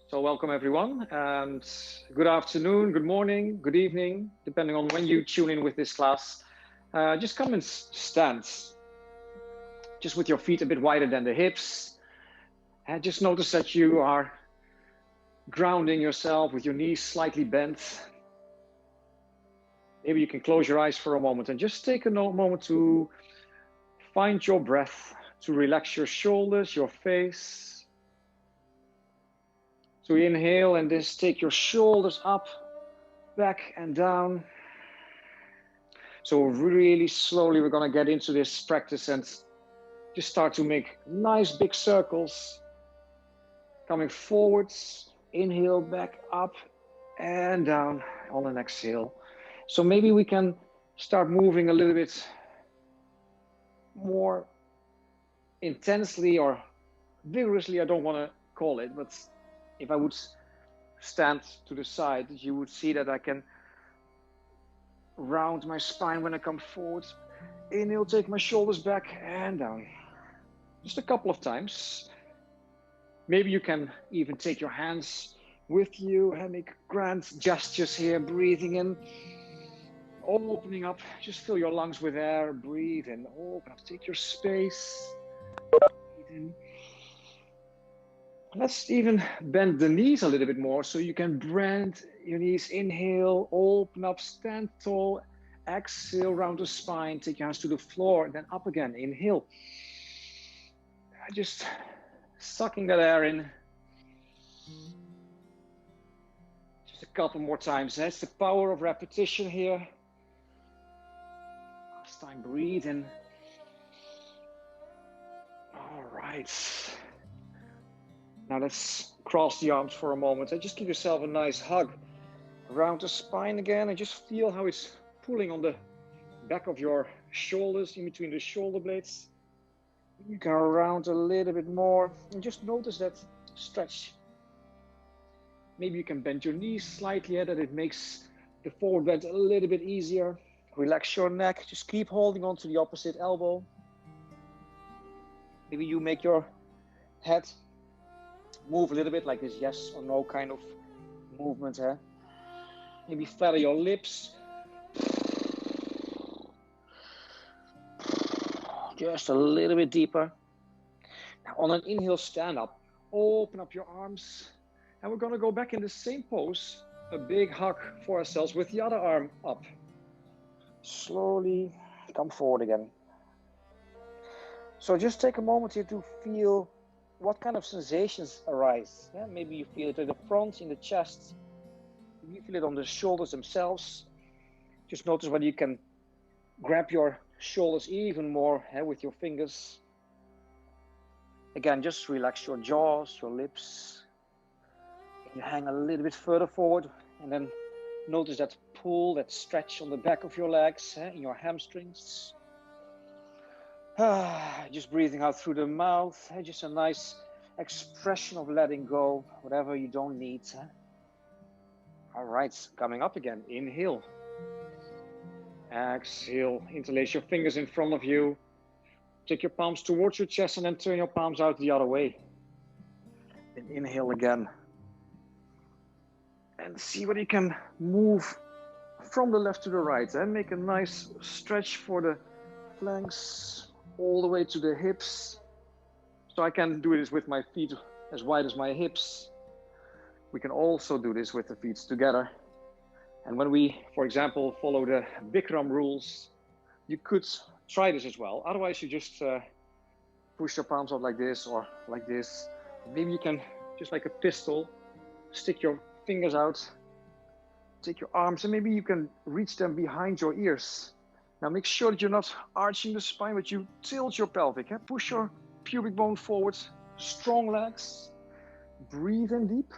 So welcome everyone, and good afternoon, good morning, good evening, depending on when you tune in with this class. Just come and stand, just with your feet a bit wider than the hips. And just notice that you are grounding yourself with your knees slightly bent. Maybe you can close your eyes for a moment and just take a moment to find your breath, to relax your shoulders, your face. So inhale and just take your shoulders up, back and down. So really slowly we're going to get into this practice and just start to make nice big circles. Coming forwards, inhale, back up and down on an exhale. So maybe we can start moving a little bit more intensely or vigorously, I don't want to call it, but if I would stand to the side, you would see that I can round my spine when I come forward. Inhale, take my shoulders back and down. Just a couple of times. Maybe you can even take your hands with you and make grand gestures here, breathing in, opening up. Just fill your lungs with air, breathe in, open up, take your space, breathe in. Let's even bend the knees a little bit more so you can bend your knees. Inhale, open up, stand tall. Exhale, round the spine, take your hands to the floor, and then up again. Inhale. Just sucking that air in. Just a couple more times. That's the power of repetition here. Last time, breathe in. All right. Now let's cross the arms for a moment and just give yourself a nice hug around the spine again, and just feel how it's pulling on the back of your shoulders, in between the shoulder blades. You can round a little bit more and just notice that stretch. Maybe you can bend your knees slightly, that it makes the forward bend a little bit easier. Relax your neck, just keep holding on to the opposite elbow. Maybe you make your head move a little bit like this yes or no kind of movement here. Maybe flatter your lips. Just a little bit deeper. Now on an inhale, stand up. Open up your arms. And we're going to go back in the same pose. A big hug for ourselves with the other arm up. Slowly come forward again. So just take a moment here to feel what kind of sensations arise. Yeah, maybe you feel it at the front, in the chest. Maybe you feel it on the shoulders themselves. Just notice whether you can grab your shoulders even more with your fingers. Again, just relax your jaws, your lips. You hang a little bit further forward and then notice that pull, that stretch on the back of your legs, in your hamstrings. Just breathing out through the mouth, just a nice expression of letting go, whatever you don't need. All right, coming up again, inhale. Exhale, interlace your fingers in front of you. Take your palms towards your chest and then turn your palms out the other way. Then inhale again. And see whether you can move from the left to the right. Make a nice stretch for the flanks, all the way to the hips. So I can do this with my feet as wide as my hips. We can also do this with the feet together. And when we, for example, follow the Bikram rules, you could try this as well. Otherwise, you just push your palms out like this or like this. Maybe you can, just like a pistol, stick your fingers out, take your arms, and maybe you can reach them behind your ears. Now make sure that you're not arching the spine, but you tilt your pelvic. Push your pubic bone forward, strong legs. Breathe in deep.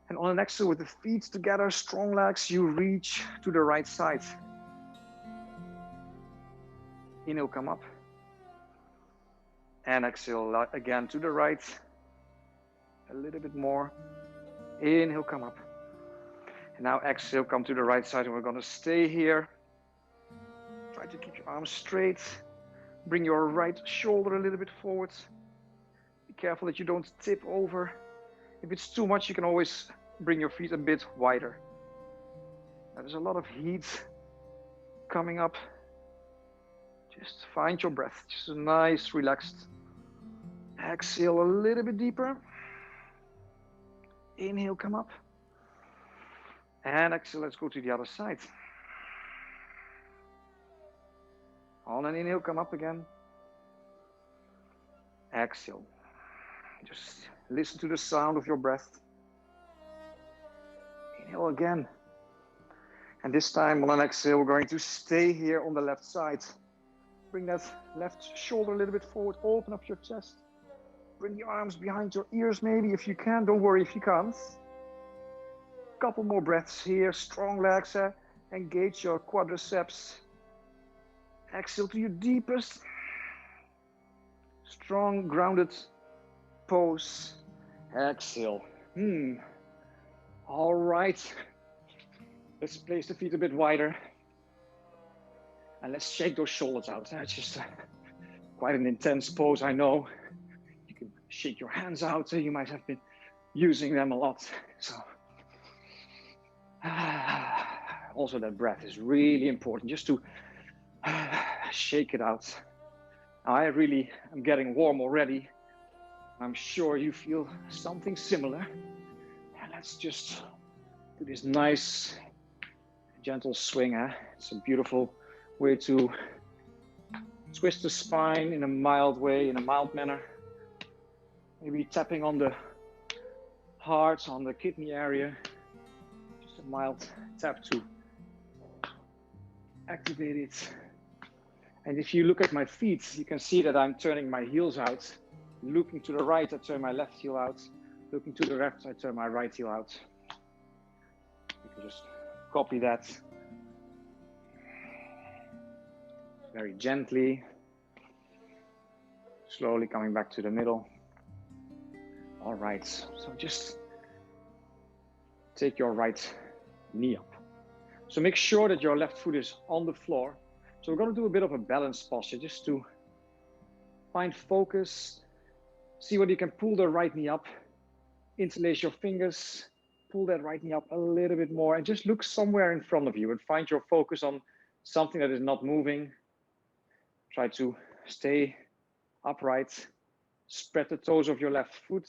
And on an exhale with the feet together, strong legs, you reach to the right side. Inhale, come up. And exhale again to the right. A little bit more. Inhale, come up. And now exhale, come to the right side, and we're going to stay here. Try to keep your arms straight. Bring your right shoulder a little bit forward. Be careful that you don't tip over. If it's too much, you can always bring your feet a bit wider. There's a lot of heat coming up. Just find your breath. Just a nice, relaxed. Exhale a little bit deeper. Inhale, come up. And exhale, let's go to the other side. On an inhale, come up again. Exhale. Just listen to the sound of your breath. Inhale again. And this time on an exhale, we're going to stay here on the left side. Bring that left shoulder a little bit forward. Open up your chest. Bring the arms behind your ears maybe if you can. Don't worry if you can't. Couple more breaths here. Strong legs. Engage your quadriceps. Exhale to your deepest. Strong, grounded pose. Exhale. All right. Let's place the feet a bit wider. And let's shake those shoulders out. That's just quite an intense pose, I know. You can shake your hands out. You might have been using them a lot. So, also that breath is really important, just to shake it out. Now I really am getting warm already. I'm sure you feel something similar. And let's just do this nice, gentle swing. It's a beautiful way to twist the spine in a mild way, in a mild manner. Maybe tapping on the heart, on the kidney area. Just a mild tap to activate it. And if you look at my feet, you can see that I'm turning my heels out. Looking to the right, I turn my left heel out. Looking to the left, I turn my right heel out. You can just copy that. Very gently. Slowly coming back to the middle. All right, so just take your right knee up. So make sure that your left foot is on the floor. So we're going to do a bit of a balanced posture just to find focus. See whether you can pull the right knee up, interlace your fingers, pull that right knee up a little bit more, and just look somewhere in front of you and find your focus on something that is not moving. Try to stay upright, spread the toes of your left foot,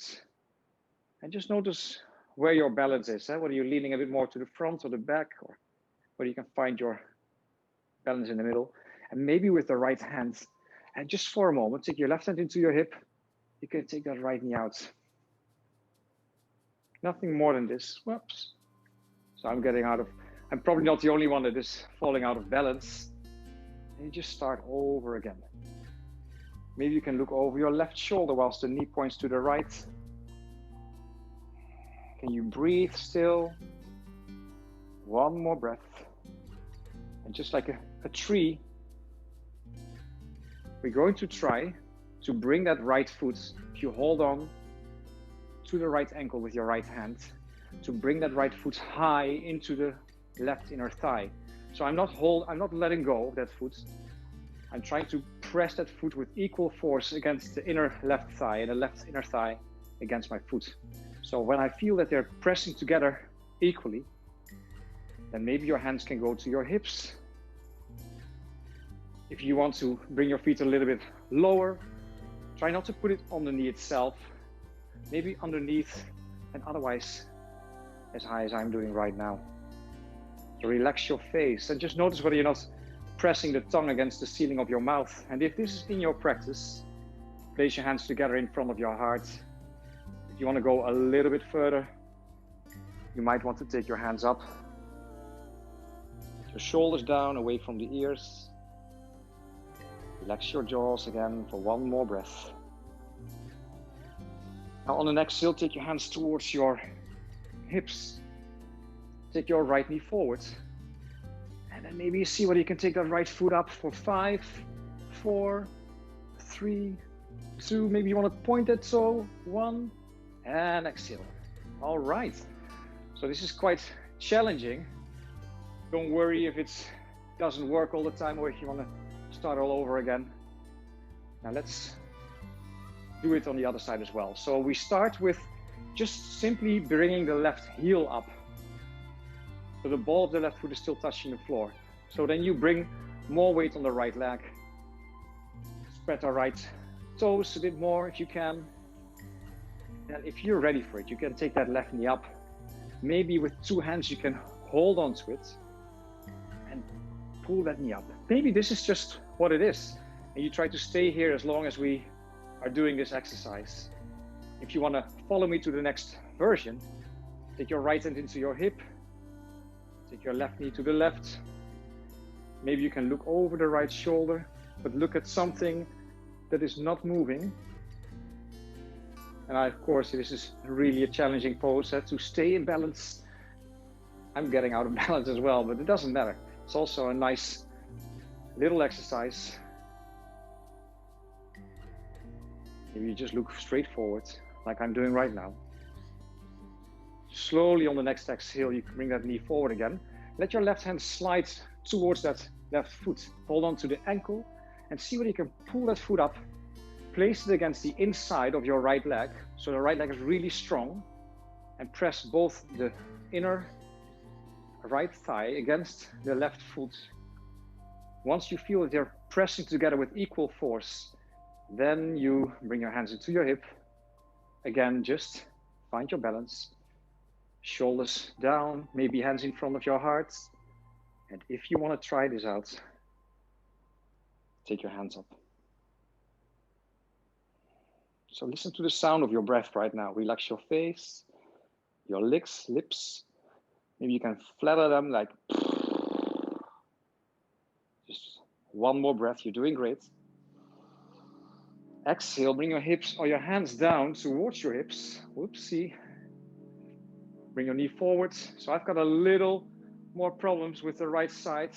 and just notice where your balance is. Whether you're leaning a bit more to the front or the back, or whether you can find your balance in the middle. And maybe with the right hand, and just for a moment, take your left hand into your hip. You can take that right knee out. Nothing more than this. Whoops. So I'm probably not the only one that is falling out of balance. And you just start over again. Maybe you can look over your left shoulder whilst the knee points to the right. Can you breathe still? One more breath. And just like a tree, we're going to try to bring that right foot, if you hold on to the right ankle with your right hand, to bring that right foot high into the left inner thigh. So I'm not letting go of that foot. I'm trying to press that foot with equal force against the inner left thigh and the left inner thigh against my foot. So when I feel that they're pressing together equally, then maybe your hands can go to your hips. If you want to bring your feet a little bit lower, try not to put it on the knee itself, maybe underneath, and otherwise as high as I'm doing right now. So relax your face and just notice whether you're not pressing the tongue against the ceiling of your mouth. And if this is in your practice, place your hands together in front of your heart. If you want to go a little bit further, you might want to take your hands up. Your shoulders down, away from the ears. Relax your jaws again for one more breath. Now on the next exhale, take your hands towards your hips. Take your right knee forward. And then maybe you see whether you can take that right foot up for 5, 4, 3, 2. Maybe you want to point that toe. 1, and exhale. All right. So this is quite challenging. Don't worry if it doesn't work all the time or if you want to start all over again. Now let's do it on the other side as well. So we start with just simply bringing the left heel up. So the ball of the left foot is still touching the floor. So then you bring more weight on the right leg. Spread our right toes a bit more if you can. And if you're ready for it, you can take that left knee up. Maybe with two hands you can hold on to it and pull that knee up. Maybe this is just what it is. And you try to stay here as long as we are doing this exercise. If you want to follow me to the next version, take your right hand into your hip. Take your left knee to the left. Maybe you can look over the right shoulder, but look at something that is not moving. And of course, this is really a challenging pose to stay in balance. I'm getting out of balance as well, but it doesn't matter. It's also a nice little exercise. Maybe you just look straight forward, like I'm doing right now. Slowly on the next exhale, you can bring that knee forward again. Let your left hand slide towards that left foot. Hold on to the ankle and see whether you can pull that foot up. Place it against the inside of your right leg. So the right leg is really strong. And press both the inner right thigh against the left foot. Once you feel that they're pressing together with equal force, then you bring your hands into your hip. Again, just find your balance. Shoulders down, maybe hands in front of your heart. And if you want to try this out, take your hands up. So listen to the sound of your breath right now. Relax your face, your lips. Maybe you can flatter them like. Just one more breath, you're doing great. Exhale, bring your hips or your hands down towards your hips. Whoopsie. Bring your knee forward. So I've got a little more problems with the right side.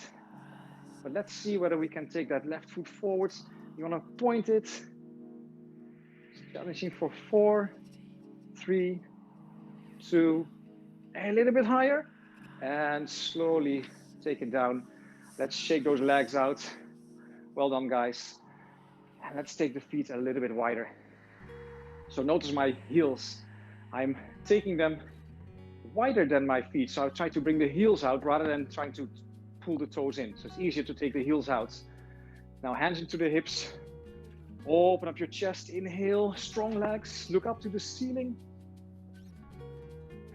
But let's see whether we can take that left foot forward. You want to point it. Challenging for 4, 3, 2, a little bit higher. And slowly take it down. Let's shake those legs out. Well done, guys. And let's take the feet a little bit wider. So notice my heels. I'm taking them wider than my feet. So I try to bring the heels out rather than trying to pull the toes in. So it's easier to take the heels out. Now hands into the hips. Open up your chest. Inhale, strong legs. Look up to the ceiling.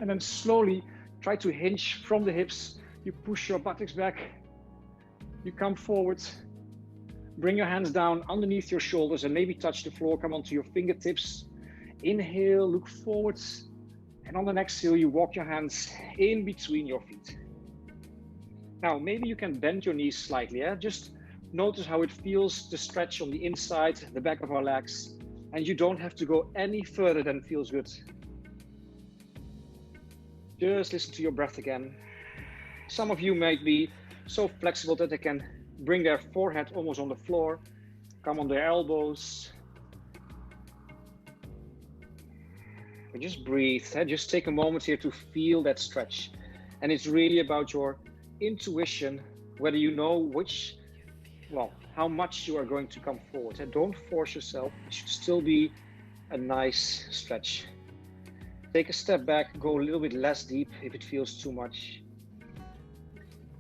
And then slowly try to hinge from the hips. You push your buttocks back. You come forward. Bring your hands down underneath your shoulders and maybe touch the floor. Come onto your fingertips. Inhale, look forwards. And on the next exhale, you walk your hands in between your feet. Now, maybe you can bend your knees slightly. Just notice how it feels to stretch on the inside, the back of our legs. And you don't have to go any further than feels good. Just listen to your breath again. Some of you might be so flexible that they can bring their forehead almost on the floor. Come on their elbows. And just breathe. Just take a moment here to feel that stretch. And it's really about your intuition, whether you know how much you are going to come forward. And don't force yourself. It should still be a nice stretch. Take a step back, go a little bit less deep if it feels too much.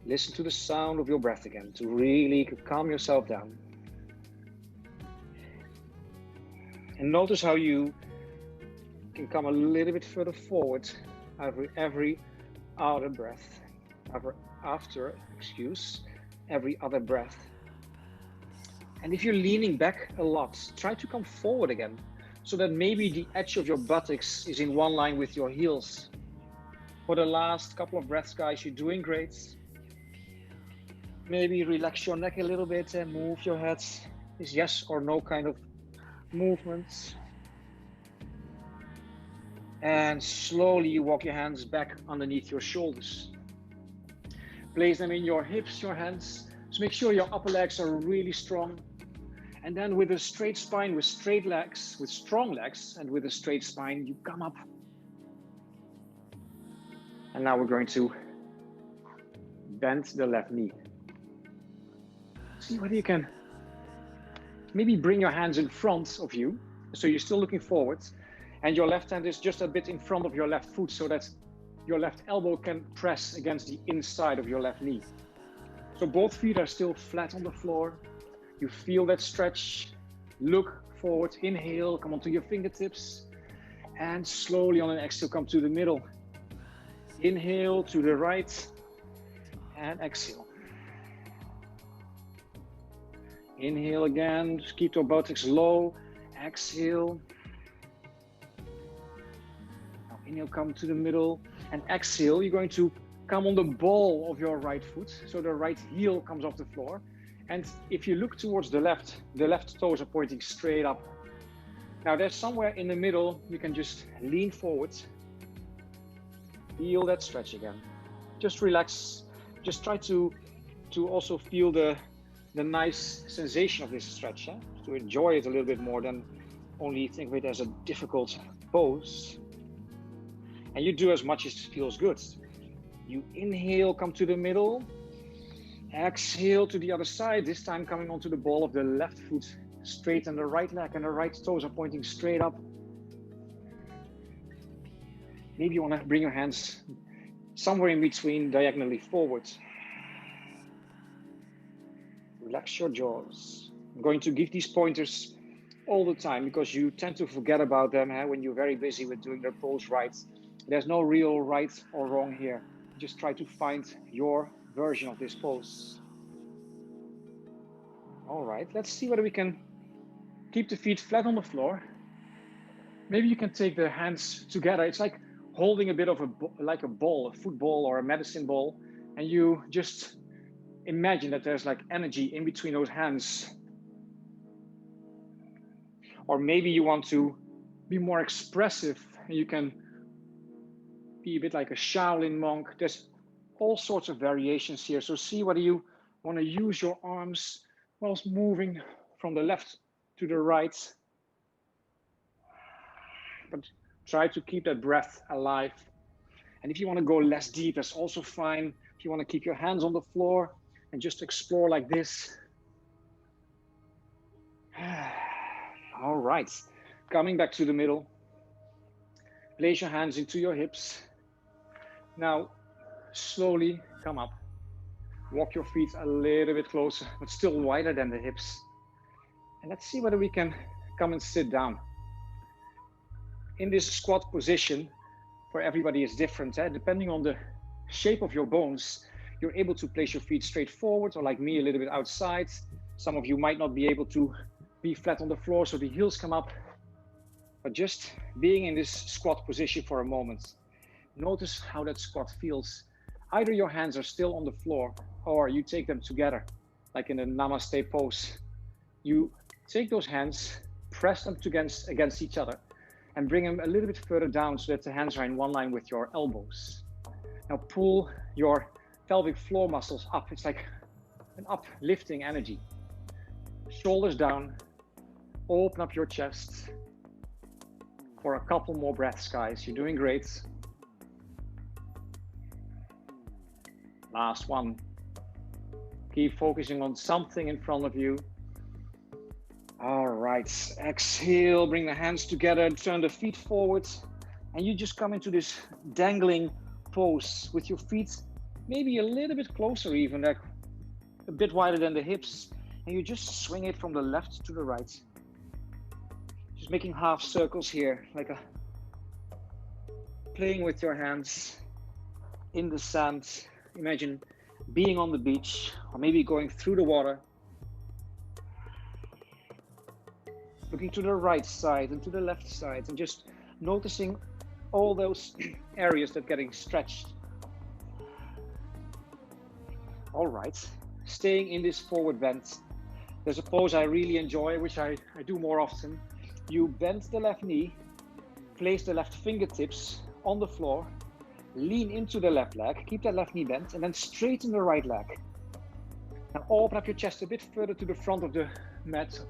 Listen to the sound of your breath again to really calm yourself down. And notice how you can come a little bit further forward every other breath. Every other breath. And if you're leaning back a lot, try to come forward again so that maybe the edge of your buttocks is in one line with your heels. For the last couple of breaths, guys, you're doing great. Maybe relax your neck a little bit and move your head. Is yes or no kind of movement. And slowly you walk your hands back underneath your shoulders. Place them in your hips, your hands. So make sure your upper legs are really strong. And then with a straight spine, with straight legs, with strong legs, and with a straight spine, you come up. And now we're going to bend the left knee. See whether you can maybe bring your hands in front of you. So you're still looking forward. And your left hand is just a bit in front of your left foot so that your left elbow can press against the inside of your left knee. So both feet are still flat on the floor. You feel that stretch. Look forward, inhale, come onto your fingertips. And slowly on an exhale, come to the middle. Inhale to the right and exhale. Inhale again, just keep your buttocks low. Exhale. Now inhale, come to the middle. And exhale, you're going to come on the ball of your right foot. So the right heel comes off the floor. And if you look towards the left toes are pointing straight up. Now there's somewhere in the middle, you can just lean forward. Feel that stretch again. Just relax. Just try to also feel the nice sensation of this stretch, to enjoy it a little bit more than only think of it as a difficult pose. And you do as much as feels good. You inhale, come to the middle. Exhale to the other side, this time coming onto the ball of the left foot, straighten the right leg and the right toes are pointing straight up. Maybe you want to bring your hands somewhere in between, diagonally forward. Relax your jaws. I'm going to give these pointers all the time because you tend to forget about them when you're very busy with doing their pose right. There's no real right or wrong here. Just try to find your version of this pose. All right, let's see whether we can keep the feet flat on the floor. Maybe you can take the hands together. It's like holding a bit of a ball, a football or a medicine ball, and you just imagine that there's like energy in between those hands. Or maybe you want to be more expressive and you can be a bit like a Shaolin monk. There's all sorts of variations here. So see whether you want to use your arms whilst moving from the left to the right. But try to keep that breath alive. And if you want to go less deep, that's also fine. If you want to keep your hands on the floor and just explore like this. All right, coming back to the middle. Place your hands into your hips. Now, slowly come up. Walk your feet a little bit closer, but still wider than the hips. And let's see whether we can come and sit down. In this squat position, for everybody is different. Depending on the shape of your bones, you're able to place your feet straight forward or like me, a little bit outside. Some of you might not be able to be flat on the floor, so the heels come up. But just being in this squat position for a moment, notice how that squat feels. Either your hands are still on the floor or you take them together, like in a namaste pose. You take those hands, press them against each other and bring them a little bit further down so that the hands are in one line with your elbows. Now pull your pelvic floor muscles up. It's like an uplifting energy. Shoulders down, open up your chest. For a couple more breaths, guys. You're doing great. Last one. Keep focusing on something in front of you. All right, exhale, bring the hands together, turn the feet forward, and you just come into this dangling pose with your feet maybe a little bit closer, even like a bit wider than the hips, and you just swing it from the left to the right. Just making half circles here, like playing with your hands in the sand. Imagine being on the beach or maybe going through the water. Looking to the right side and to the left side and just noticing all those areas that are getting stretched. All right, staying in this forward bend. There's a pose I really enjoy, which I do more often. You bend the left knee, place the left fingertips on the floor, lean into the left leg, keep that left knee bent, and then straighten the right leg. Now open up your chest a bit further to the front of the mat,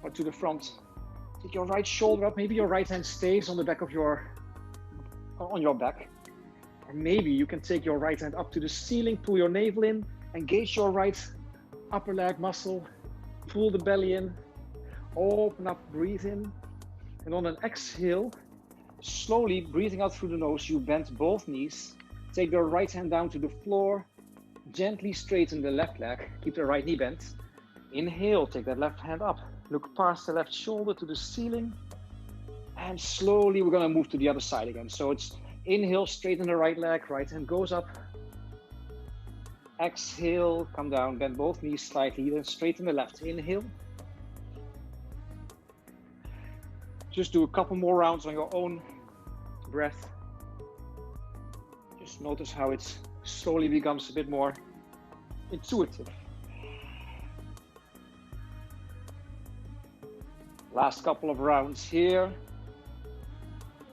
or to the front. Take your right shoulder up. Maybe your right hand stays on the back of on your back. Or maybe you can take your right hand up to the ceiling, pull your navel in, engage your right upper leg muscle, pull the belly in, open up, breathe in. And on an exhale, Slowly breathing out through the nose, you bend both knees. Take the right hand down to the floor. Gently straighten the left leg. Keep the right knee bent. Inhale, take that left hand up. Look past the left shoulder to the ceiling. And slowly we're going to move to the other side again. So it's inhale, straighten the right leg. Right hand goes up. Exhale, come down, bend both knees slightly. Then straighten the left. Inhale. Just do a couple more rounds on your own breath. Just notice how it slowly becomes a bit more intuitive. Last couple of rounds here.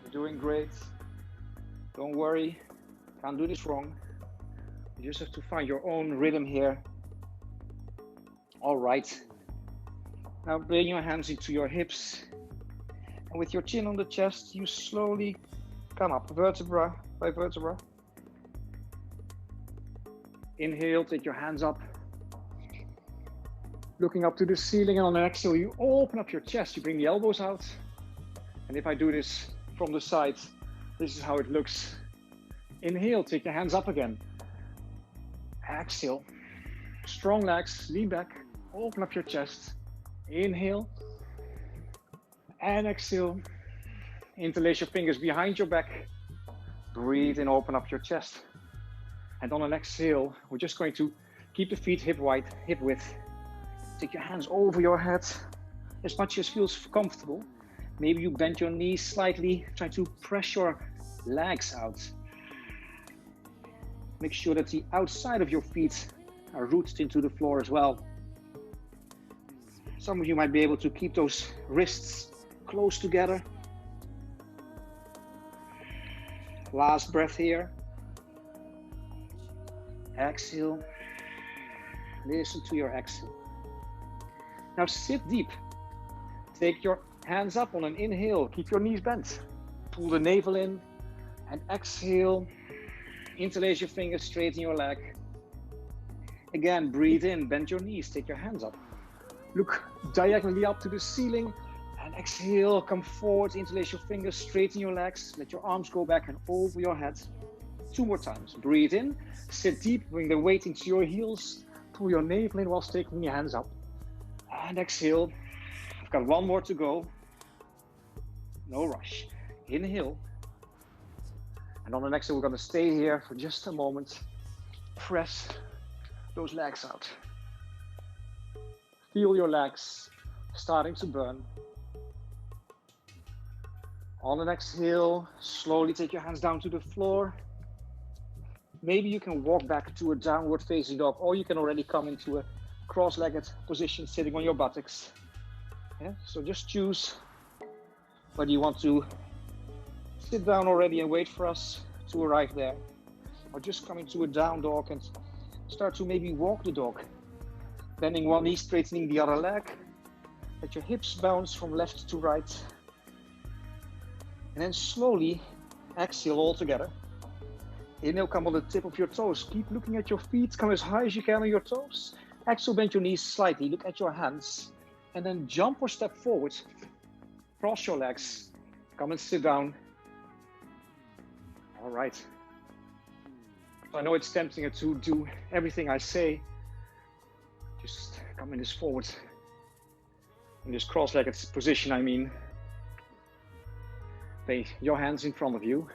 You're doing great. Don't worry, can't do this wrong. You just have to find your own rhythm here. All right. Now bring your hands into your hips. And with your chin on the chest, you slowly come up vertebra by vertebra. Inhale, take your hands up. Looking up to the ceiling, and on the exhale, you open up your chest. You bring the elbows out. And if I do this from the side, this is how it looks. Inhale, take your hands up again. Exhale, strong legs, lean back, open up your chest. Inhale. And exhale. Interlace your fingers behind your back. Breathe in, open up your chest. And on an exhale, we're just going to keep the feet hip width. Take your hands over your head as much as feels comfortable. Maybe you bend your knees slightly, try to press your legs out. Make sure that the outside of your feet are rooted into the floor as well. Some of you might be able to keep those wrists close together. Last breath here. Exhale. Listen to your exhale. Now sit deep. Take your hands up on an inhale. Keep your knees bent. Pull the navel in and exhale. Interlace your fingers, straighten your leg. Again, breathe in, bend your knees, take your hands up. Look diagonally up to the ceiling and exhale, come forward, interlace your fingers, straighten your legs, let your arms go back and over your head. 2 more times. Breathe in, sit deep, bring the weight into your heels, pull your navel in whilst taking your hands up. And exhale. I've got 1 more to go. No rush. Inhale. And on the next, we're going to stay here for just a moment. Press those legs out. Feel your legs starting to burn. On an exhale, slowly take your hands down to the floor. Maybe you can walk back to a downward facing dog, or you can already come into a cross-legged position sitting on your buttocks. Yeah? So just choose whether you want to sit down already and wait for us to arrive there, or just come into a down dog and start to maybe walk the dog. Bending one knee, straightening the other leg. Let your hips bounce from left to right. And then slowly exhale all together. Inhale, come on the tip of your toes. Keep looking at your feet, come as high as you can on your toes. Exhale, bend your knees slightly, look at your hands. And then jump or step forward. Cross your legs. Come and sit down. All right. I know it's tempting to do everything I say. Just come in this forward, in this cross-legged position, I mean. Lay your hands in front of you.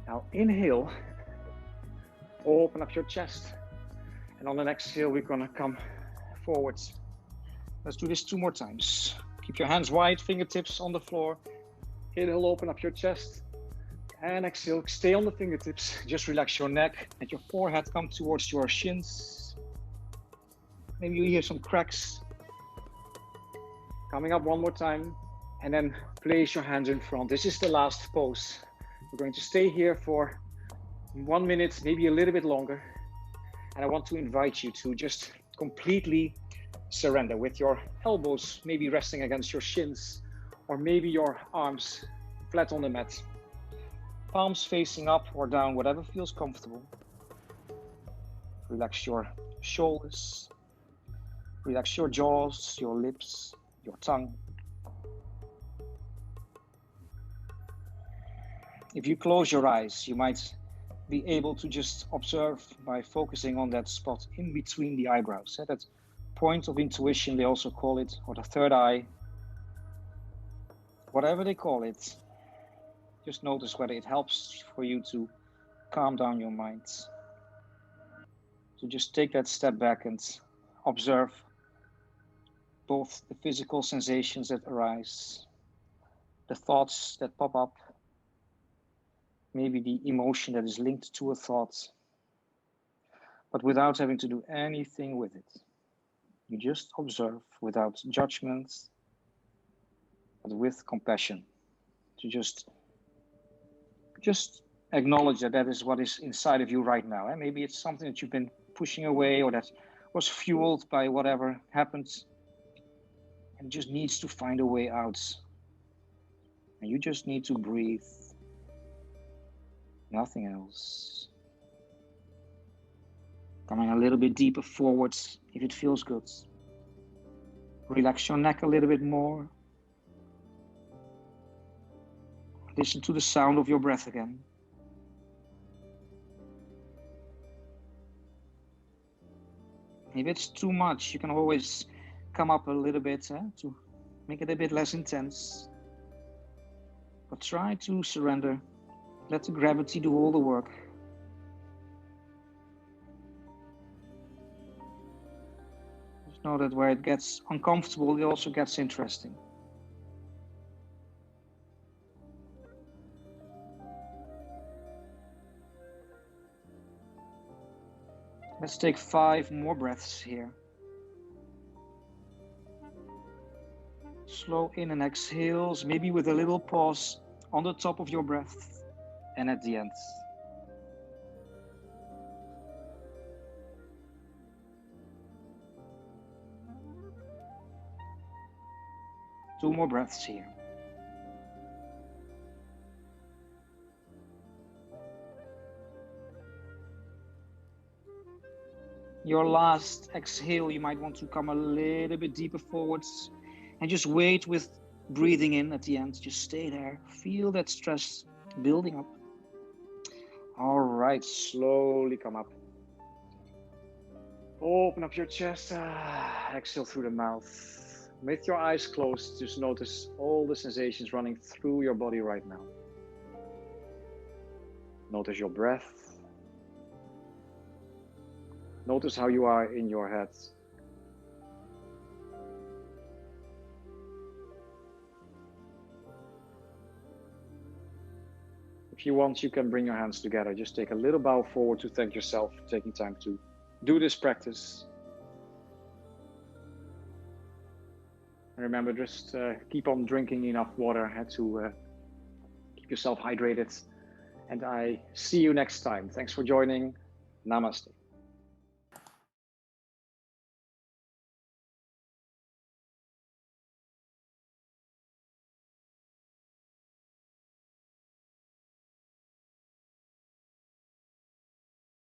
Now inhale, open up your chest. And on the next exhale, we're gonna come forwards. Let's do this 2 more times. Keep your hands wide, fingertips on the floor. Inhale, open up your chest. And exhale, stay on the fingertips. Just relax your neck. Let your forehead come towards your shins. Maybe you hear some cracks. Coming up 1 more time. And then place your hands in front. This is the last pose. We're going to stay here for 1 minute, maybe a little bit longer. And I want to invite you to just completely surrender with your elbows maybe resting against your shins, or maybe your arms flat on the mat. Palms facing up or down, whatever feels comfortable. Relax your shoulders. Relax your jaws, your lips, your tongue. If you close your eyes, you might be able to just observe by focusing on that spot in between the eyebrows. That point of intuition, they also call it, or the third eye, whatever they call it. Just notice whether it helps for you to calm down your mind. So just take that step back and observe both the physical sensations that arise, the thoughts that pop up, maybe the emotion that is linked to a thought, but without having to do anything with it. You just observe without judgment, but with compassion. To just acknowledge that that is what is inside of you right now. And maybe it's something that you've been pushing away or that was fueled by whatever happened and just needs to find a way out. And you just need to breathe. Nothing else. Coming a little bit deeper forwards if it feels good. Relax your neck a little bit more. Listen to the sound of your breath again. If it's too much, you can always come up a little bit to make it a bit less intense. But try to surrender. Let the gravity do all the work. Just know that where it gets uncomfortable, it also gets interesting. Let's take 5 more breaths here. Slow in and exhales, maybe with a little pause on the top of your breath and at the end. Two more breaths here. Your last exhale, you might want to come a little bit deeper forwards and just wait with breathing in at the end. Just stay there. Feel that stress building up. All right, slowly come up. Open up your chest. Exhale through the mouth. With your eyes closed, just notice all the sensations running through your body right now. Notice your breath. Notice how you are in your head. If you want, you can bring your hands together. Just take a little bow forward to thank yourself for taking time to do this practice. And remember, just keep on drinking enough water to keep yourself hydrated. And I see you next time. Thanks for joining. Namaste.